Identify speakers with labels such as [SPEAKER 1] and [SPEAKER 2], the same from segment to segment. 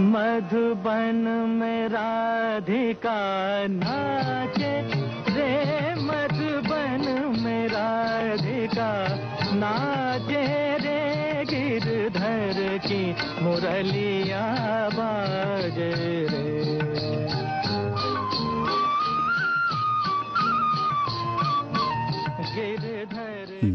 [SPEAKER 1] मधुबन में राधिका नाचे रे, मधुबन में राधिका नाचे रे, गिरधर की मुरलिया बाजे रे।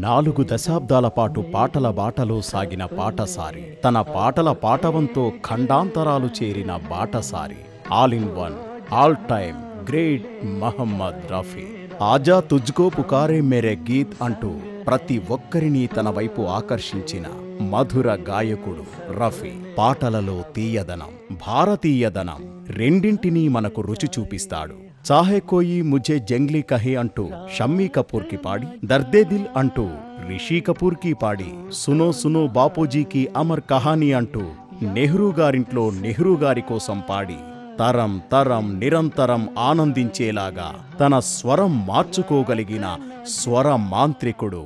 [SPEAKER 2] నాలుగు దశాబ్దాల పాటు పాటల బాటలో సాగిన పాటసారి, తన పాటల పాటవంతో ఖండాంతరాలు చేరిన బాటసారి, all in one, all time great Mohammed Rafi. ఆజా తుజ్కో పుకారే మేరే గీత్ అంటూ ప్రతి ఒక్కరినీ తన వైపు ఆకర్షించిన మధుర గాయకుడు రఫీ. పాటలలో తీయదనం, భారతీయదనం రెండింటినీ మనకు రుచి చూపిస్తాడు. చాహే కోయి ముఝే జంగ్లీ కహే అంటూ షమ్మీ కపూర్కి పాడి, దర్దే దిల్ అంటూ రిషి కపూర్కి పాడి, సునో సునో బాపూజీకి అమర్ కహానీ అంటూ నెహ్రూ గారింట్లో నెహ్రూ గారి కోసం పాడి, తరం తరం నిరంతరం ఆనందించేలాగా తన స్వరం మార్చుకోగలిగిన స్వర మాంత్రికుడు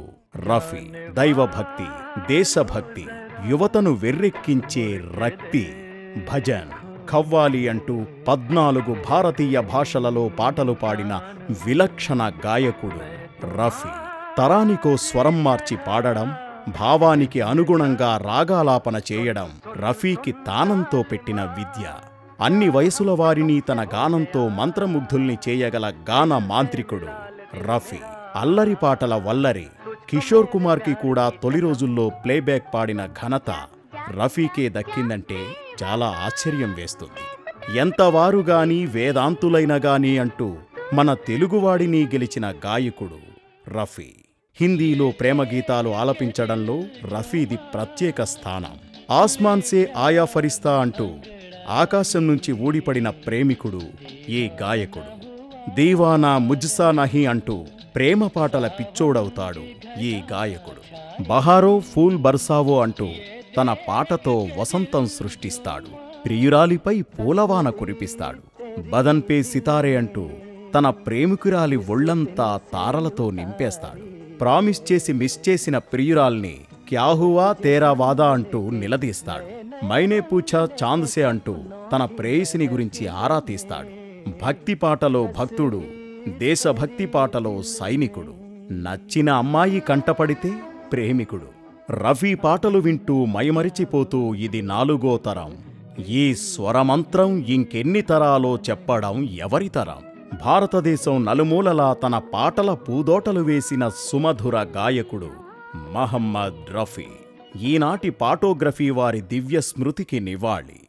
[SPEAKER 2] రఫీ. దైవభక్తి, దేశభక్తి, యువతను వెర్రెక్కించే రక్తి, భజన్, ఖవ్వాలి అంటూ 14 భారతీయ భాషలలో పాటలు పాడిన విలక్షణ గాయకుడు రఫీ. తరానికో స్వరం మార్చి పాడడం, భావానికి అనుగుణంగా రాగాలాపన చేయడం రఫీకి తానంతో పెట్టిన విద్య. అన్ని వయసుల వారిని తన గానంతో మంత్రముగ్ధుల్ని చేయగల గాన మాంత్రికుడు రఫీ. అల్లరి పాటల వల్లరి కిషోర్ కుమార్కి కూడా తొలి రోజుల్లో ప్లేబ్యాక్ పాడిన ఘనత రఫీకే దక్కిందంటే చాలా ఆశ్చర్యం వేస్తుంది. ఎంతవారుగాని వేదాంతులైనగాని అంటూ మన తెలుగువాడిని గెలిచిన గాయకుడు రఫీ. హిందీలో ప్రేమ గీతాలు ఆలపించడంలో రఫీది ప్రత్యేక స్థానం. ఆస్మాన్ సే ఆయా ఫరిస్తా అంటూ ఆకాశం నుంచి ఊడిపడిన ప్రేమికుడు ఏ గాయకుడు. దీవానా ముజ్సా నహీ అంటూ ప్రేమ పాటల పిచ్చోడవుతాడు ఈ గాయకుడు. బహారో ఫూల్ బర్సావో అంటూ తన పాటతో వసంతం సృష్టిస్తాడు. ప్రియురాలిపై పూలవాన కురిపిస్తాడు. బదన్ పే సితారే అంటూ తన ప్రేమికురాలి ఒళ్లంతా తారలతో నింపేస్తాడు. ప్రామిస్ చేసి మిస్ చేసిన ప్రియురాల్ని క్యాహువా తేరా వాదా అంటూ నిలదీస్తాడు. మైనే పూఛా చాంద్సే అంటూ తన ప్రేయసిని గురించి ఆరా తీస్తాడు. భక్తి పాటలో భక్తుడు, దేశభక్తి పాటలో సైనికుడు. నచ్చిన అమ్మాయి కంటపడితే ప్రేమికుడు. రఫీ పాటలు వింటూ మైమరిచిపోతూ ఇది 4వ తరం. ఈ స్వరమంత్రం ఇంకెన్ని తరాలో చెప్పడం ఎవరి తరం? భారతదేశం నలుమూలలా తన పాటల పూదోటలు వేసిన సుమధుర గాయకుడు మహమ్మద్ రఫీ. ఈనాటి పాటోగ్రఫీ వారి దివ్య స్మృతికి నివాళి.